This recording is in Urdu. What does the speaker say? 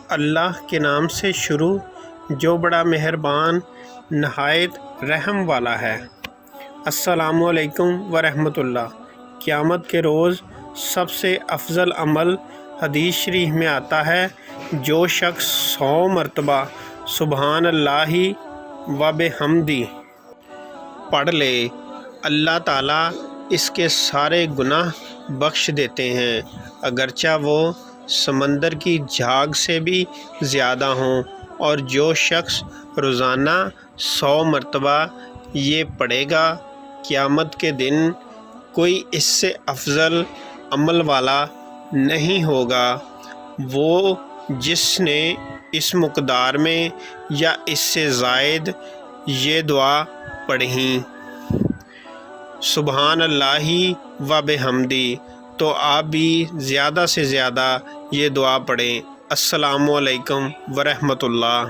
اللہ کے نام سے شروع جو بڑا مہربان نہایت رحم والا ہے۔ السلام علیکم ورحمۃ اللہ۔ قیامت کے روز سب سے افضل عمل حدیث شریف میں آتا ہے، جو شخص 100 مرتبہ سبحان اللہ و بحمدہ پڑھ لے، اللہ تعالیٰ اس کے سارے گناہ بخش دیتے ہیں، اگرچہ وہ سمندر کی جھاگ سے بھی زیادہ ہوں۔ اور جو شخص روزانہ 100 مرتبہ یہ پڑھے گا، قیامت کے دن کوئی اس سے افضل عمل والا نہیں ہوگا، وہ جس نے اس مقدار میں یا اس سے زائد یہ دعا پڑھی، سبحان اللہ و بحمدہ۔ تو آپ بھی زیادہ سے زیادہ یہ دعا پڑھیں۔ السلام علیکم ورحمۃ اللہ۔